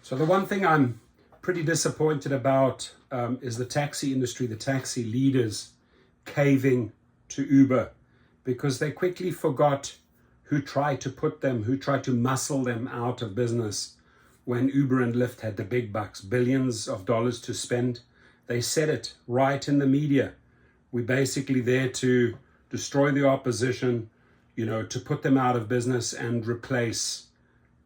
So the one thing I'm pretty disappointed about is the taxi industry, the taxi leaders caving to Uber, because they quickly forgot who tried to muscle them out of business when Uber and Lyft had the big bucks, billions of dollars to spend. They said it right in the media. We're basically there to destroy the opposition, to put them out of business and replace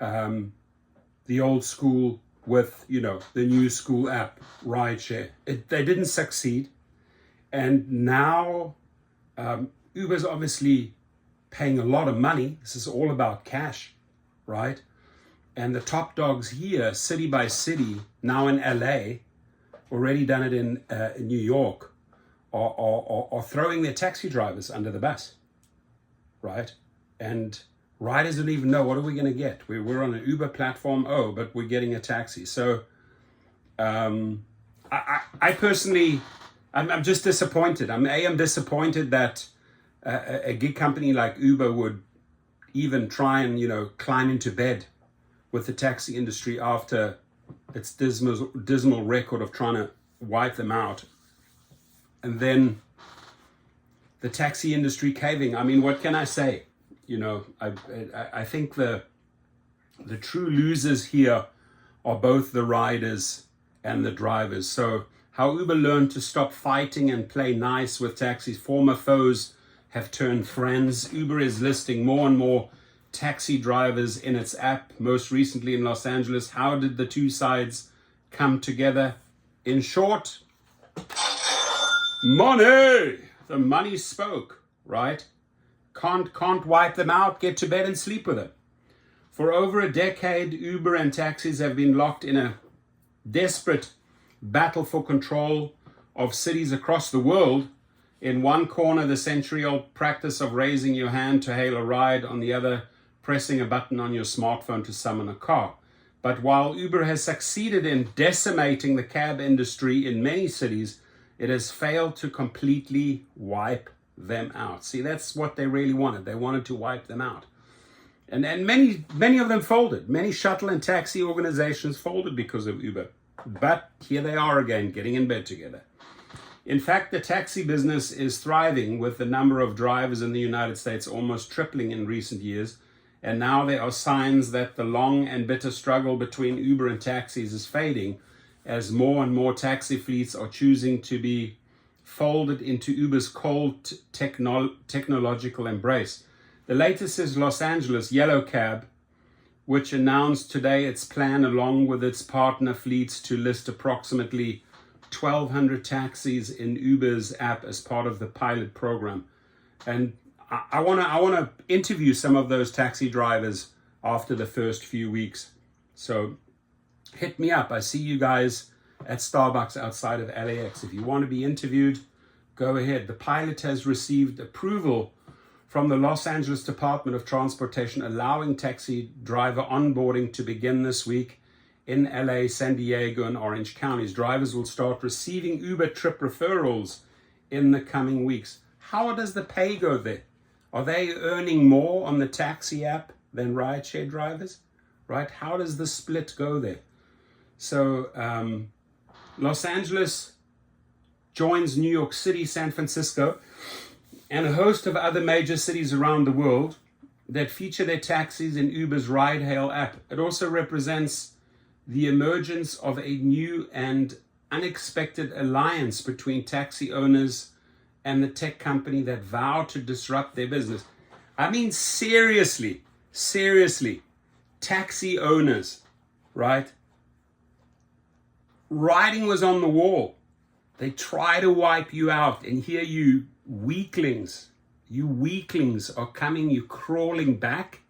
the old school with, the new school app, Rideshare. They didn't succeed. And now Uber's obviously paying a lot of money. This is all about cash, right? And the top dogs here, city by city, now in LA, already done it in New York, are throwing their taxi drivers under the bus, right? And riders don't even know, what are we going to get? We're on an Uber platform, but we're getting a taxi. So I personally, I'm just disappointed. I'm disappointed that a gig company like Uber would even try and, climb into bed with the taxi industry after its dismal record of trying to wipe them out. And then the taxi industry caving. I mean, what can I say? I think the true losers here are both the riders and the drivers. So how Uber learned to stop fighting and play nice with taxis. Former foes have turned friends. Uber is listing more and more taxi drivers in its app, most recently in Los Angeles. How did the two sides come together? In short, money. The money spoke, right? Can't wipe them out. Get to bed and sleep with them. For over a decade, Uber and taxis have been locked in a desperate battle for control of cities across the world. In one corner, the century-old practice of raising your hand to hail a ride. On the other, pressing a button on your smartphone to summon a car. But while Uber has succeeded in decimating the cab industry in many cities, it has failed to completely wipe them out. See, that's what they really wanted. They wanted to wipe them out. And many of them folded. Many shuttle and taxi organizations folded because of Uber. But here they are again, getting in bed together. In fact, the taxi business is thriving, with the number of drivers in the United States almost tripling in recent years. And now there are signs that the long and bitter struggle between Uber and taxis is fading, as more and more taxi fleets are choosing to be folded into Uber's cold technological embrace. The latest is Los Angeles Yellow Cab, which announced today its plan, along with its partner fleets, to list approximately 1,200 taxis in Uber's app as part of the pilot program. And I want to interview some of those taxi drivers after the first few weeks. So hit me up. I see you guys at Starbucks outside of LAX. If you want to be interviewed, go ahead. The pilot has received approval from the Los Angeles Department of Transportation, allowing taxi driver onboarding to begin this week in LA, San Diego, and Orange counties. Drivers will start receiving Uber trip referrals in the coming weeks. How does the pay go there? Are they earning more on the taxi app than rideshare drivers? Right? How does the split go there? So Los Angeles joins New York City, San Francisco, and a host of other major cities around the world that feature their taxis in Uber's ride hail app. It also represents the emergence of a new and unexpected alliance between taxi owners and the tech company that vow to disrupt their business. I mean, seriously, taxi owners, right? Writing was on the wall. They try to wipe you out, and here you weaklings are coming, you crawling back,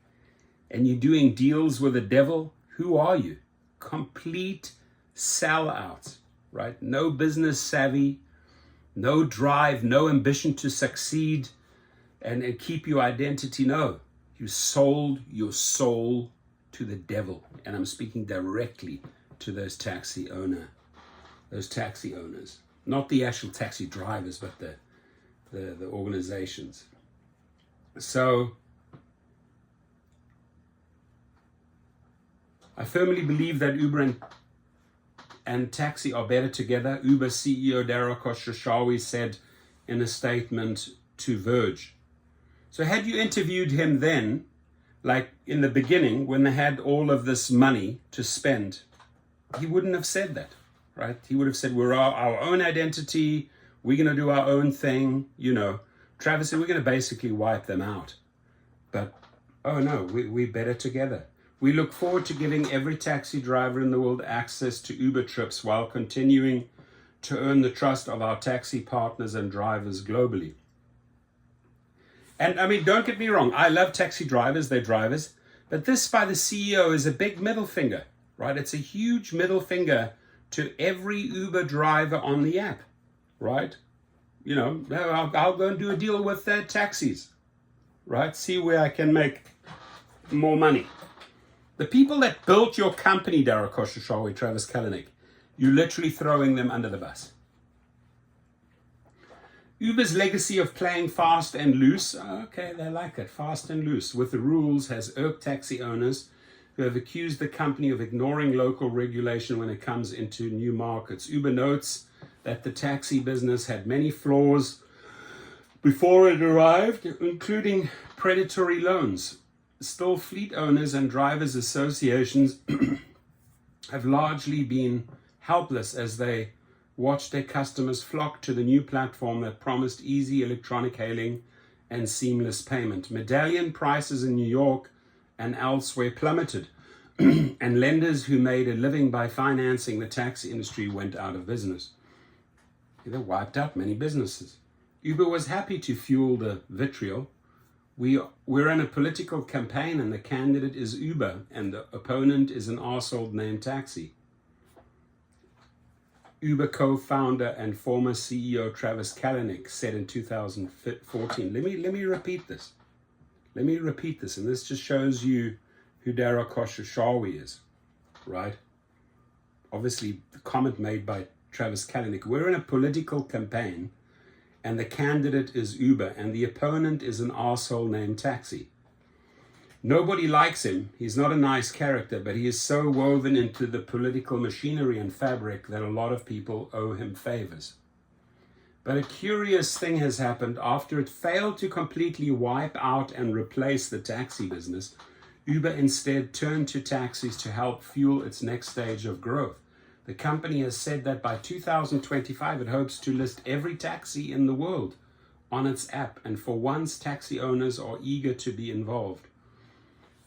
and you're doing deals with the devil. Who are you? Complete sellouts, right? No business savvy, no drive, no ambition to succeed and keep your identity. No, you sold your soul to the devil. And I'm speaking directly to those taxi owners, not the actual taxi drivers, but the organizations. So I firmly believe that Uber and taxi are better together, Uber CEO Dara Khosrowshahi said in a statement to Verge. So had you interviewed him then, like in the beginning, when they had all of this money to spend, he wouldn't have said that, right? He would have said, we're our own identity, we're going to do our own thing, you know. Travis said, we're going to basically wipe them out. But, oh no, we're better together. We look forward to giving every taxi driver in the world access to Uber trips while continuing to earn the trust of our taxi partners and drivers globally. And I mean, don't get me wrong, I love taxi drivers, they're drivers, but this by the CEO is a big middle finger, right? It's a huge middle finger to every Uber driver on the app, right? You know, I'll go and do a deal with their taxis, right? See where I can make more money. The people that built your company, Dara Khosrowshahi, Travis Kalanick, you're literally throwing them under the bus. Uber's legacy of playing fast and loose, okay, they like it, fast and loose, with the rules has irked taxi owners who have accused the company of ignoring local regulation when it comes into new markets. Uber notes that the taxi business had many flaws before it arrived, including predatory loans. Still, fleet owners and drivers associations have largely been helpless as they watch their customers flock to the new platform that promised easy electronic hailing and seamless payment. Medallion prices in New York and elsewhere plummeted, and lenders who made a living by financing the taxi industry went out of business. They wiped out many businesses. Uber was happy to fuel the vitriol. We're in a political campaign and the candidate is Uber and the opponent is an arsehole named Taxi. Uber co-founder and former CEO Travis Kalanick said in 2014. Let me repeat this. And this just shows you who Dara Khosrowshahi is, right? Obviously, the comment made by Travis Kalanick. We're in a political campaign and the candidate is Uber and the opponent is an arsehole named Taxi. Nobody likes him. He's not a nice character, but he is so woven into the political machinery and fabric that a lot of people owe him favors. But a curious thing has happened. After it failed to completely wipe out and replace the taxi business, Uber instead turned to taxis to help fuel its next stage of growth. The company has said that by 2025, it hopes to list every taxi in the world on its app, and for once, taxi owners are eager to be involved.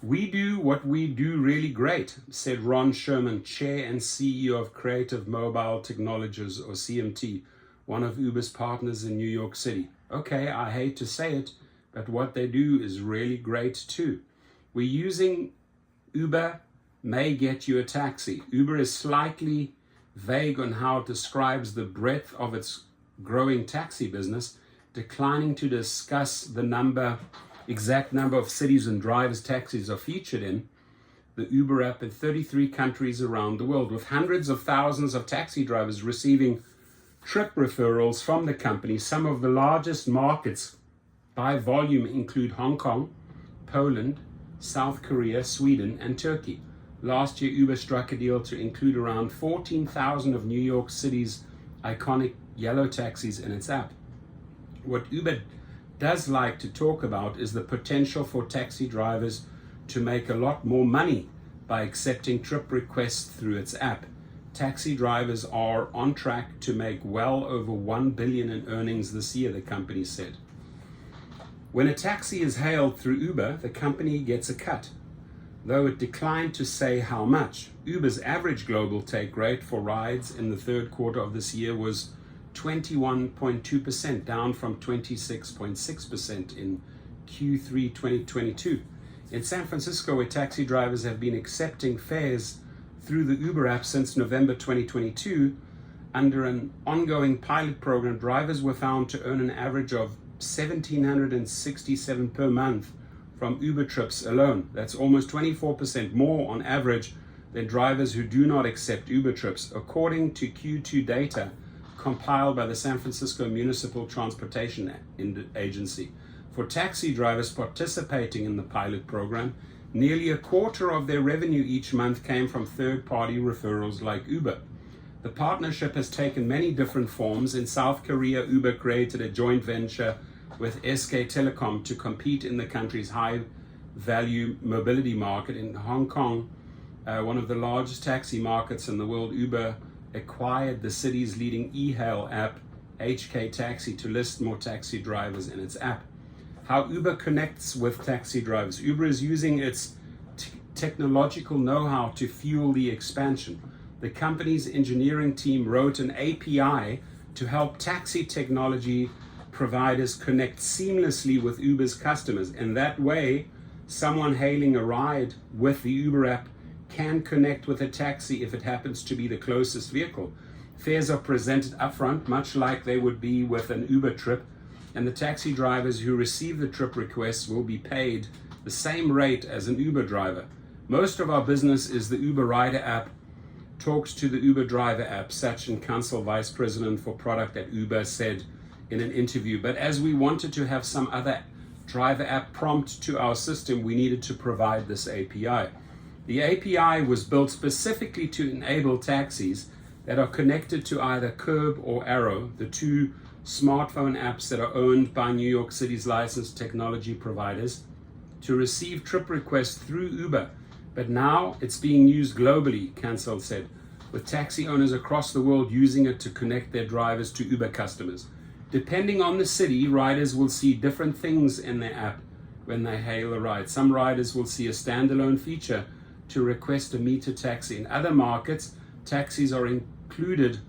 We do what we do really great, said Ron Sherman, Chair and CEO of Creative Mobile Technologies, or CMT, one of Uber's partners in New York City. Okay, I hate to say it, but what they do is really great too. We're using Uber may get you a taxi. Uber is slightly vague on how it describes the breadth of its growing taxi business, declining to discuss the exact number of cities and drivers taxis are featured in the Uber app in 33 countries around the world, with hundreds of thousands of taxi drivers receiving trip referrals from the company. Some of the largest markets by volume include Hong Kong, Poland, South Korea, Sweden, and Turkey. Last year, Uber struck a deal to include around 14,000 of New York City's iconic yellow taxis in its app. What Uber does like to talk about is the potential for taxi drivers to make a lot more money by accepting trip requests through its app. Taxi drivers are on track to make well over $1 billion in earnings this year, the company said. When a taxi is hailed through Uber, the company gets a cut, though it declined to say how much. Uber's average global take rate for rides in the third quarter of this year was 21.2%, down from 26.6% in Q3 2022. In San Francisco, where taxi drivers have been accepting fares through the Uber app since November 2022, under an ongoing pilot program, drivers were found to earn an average of $1,767 per month from Uber trips alone. That's almost 24% more on average than drivers who do not accept Uber trips, according to Q2 data compiled by the San Francisco Municipal Transportation Agency. For taxi drivers participating in the pilot program, Nearly a quarter of their revenue each month came from third-party referrals like Uber. The partnership has taken many different forms. In South Korea, Uber created a joint venture with SK Telecom to compete in the country's high-value mobility market. In Hong Kong, one of the largest taxi markets in the world, Uber acquired the city's leading e-hail app, HK Taxi, to list more taxi drivers in its app. How Uber connects with taxi drivers. Uber is using its technological know-how to fuel the expansion. The company's engineering team wrote an API to help taxi technology providers connect seamlessly with Uber's customers. In that way, someone hailing a ride with the Uber app can connect with a taxi if it happens to be the closest vehicle. Fares are presented upfront, much like they would be with an Uber trip, and the taxi drivers who receive the trip requests will be paid the same rate as an Uber driver. Most of our business is the Uber Rider app, talks to the Uber Driver app, Sachin Kansal, Vice President for Product at Uber, said in an interview. But as we wanted to have some other driver app prompt to our system, we needed to provide this API. The API was built specifically to enable taxis that are connected to either Curb or Arrow, the two smartphone apps that are owned by New York City's licensed technology providers, to receive trip requests through Uber. But now it's being used globally, Kansal said, with taxi owners across the world using it to connect their drivers to Uber customers. Depending on the city, riders will see different things in their app when they hail a ride. Some riders will see a standalone feature to request a meter taxi. In other markets, taxis are included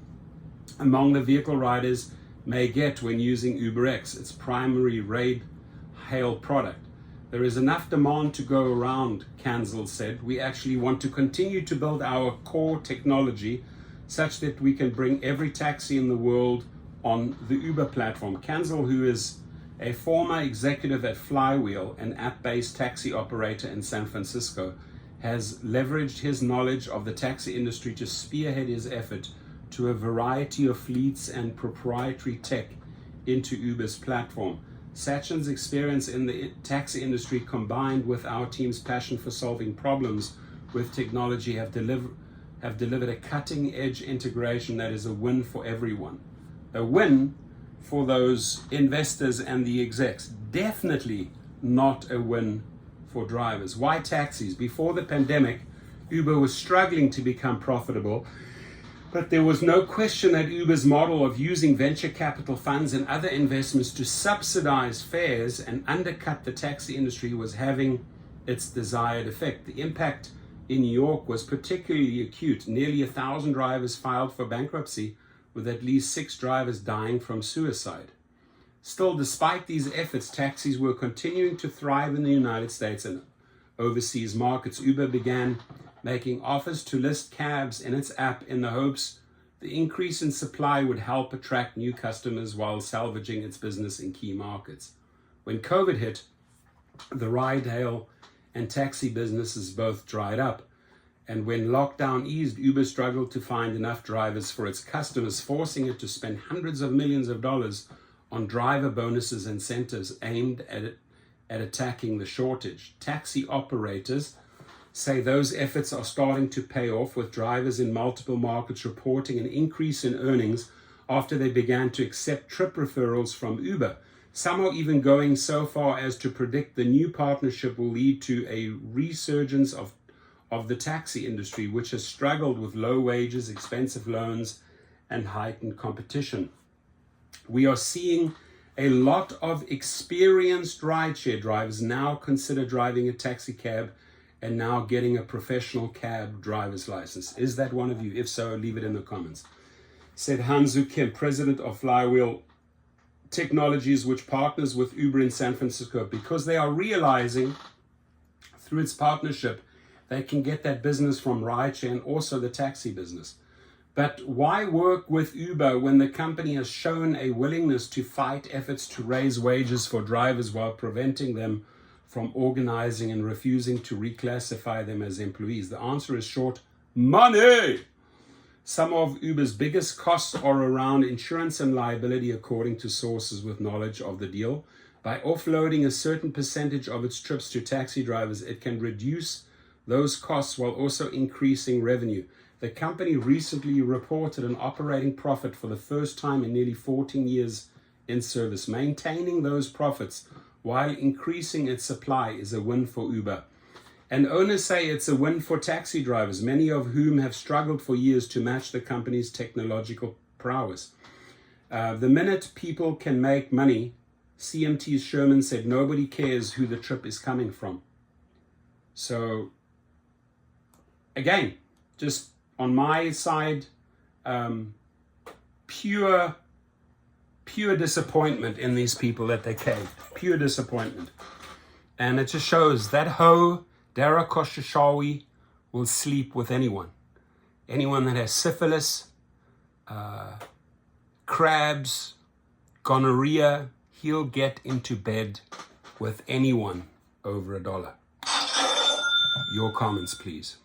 among the vehicle riders may get when using UberX, its primary ride hail product. There is enough demand to go around, Kansal said. We actually want to continue to build our core technology such that we can bring every taxi in the world on the Uber platform. Kansal, who is a former executive at Flywheel, an app-based taxi operator in San Francisco, has leveraged his knowledge of the taxi industry to spearhead his effort to a variety of fleets and proprietary tech into Uber's platform. Sachin's experience in the taxi industry combined with our team's passion for solving problems with technology have delivered a cutting-edge integration that is a win for everyone. A win for those investors and the execs. Definitely not a win for drivers. Why taxis? Before the pandemic, Uber was struggling to become profitable, but there was no question that Uber's model of using venture capital funds and other investments to subsidize fares and undercut the taxi industry was having its desired effect. The impact in New York was particularly acute. Nearly 1,000 drivers filed for bankruptcy, with at least 6 drivers dying from suicide. Still, despite these efforts, taxis were continuing to thrive in the United States and overseas markets. Uber began making offers to list cabs in its app in the hopes the increase in supply would help attract new customers while salvaging its business in key markets. When COVID hit, the ride hail and taxi businesses both dried up. And when lockdown eased, Uber struggled to find enough drivers for its customers, forcing it to spend hundreds of millions of dollars on driver bonuses and incentives aimed at attacking the shortage. Taxi operators say those efforts are starting to pay off, with drivers in multiple markets reporting an increase in earnings after they began to accept trip referrals from Uber. Some are even going so far as to predict the new partnership will lead to a resurgence of the taxi industry, which has struggled with low wages, expensive loans, and heightened competition. We are seeing a lot of experienced rideshare drivers now consider driving a taxi cab and now getting a professional cab driver's license. Is that one of you? If so, leave it in the comments. Said Hansu Kim, president of Flywheel Technologies, which partners with Uber in San Francisco, because they are realizing through its partnership they can get that business from rideshare and also the taxi business. But why work with Uber when the company has shown a willingness to fight efforts to raise wages for drivers while preventing them from organizing and refusing to reclassify them as employees? The answer is short: money! Some of Uber's biggest costs are around insurance and liability, according to sources with knowledge of the deal. By offloading a certain percentage of its trips to taxi drivers, it can reduce those costs while also increasing revenue. The company recently reported an operating profit for the first time in nearly 14 years in service. Maintaining those profits while increasing its supply is a win for Uber. And owners say it's a win for taxi drivers, many of whom have struggled for years to match the company's technological prowess. The minute people can make money, CMT's Sherman said, nobody cares who the trip is coming from. So, again, just on my side, pure disappointment in these people that they caved. Pure disappointment. And it just shows that hoe, Dara Koshashawi, will sleep with anyone. Anyone that has syphilis, crabs, gonorrhea, he'll get into bed with anyone over $1. Your comments, please.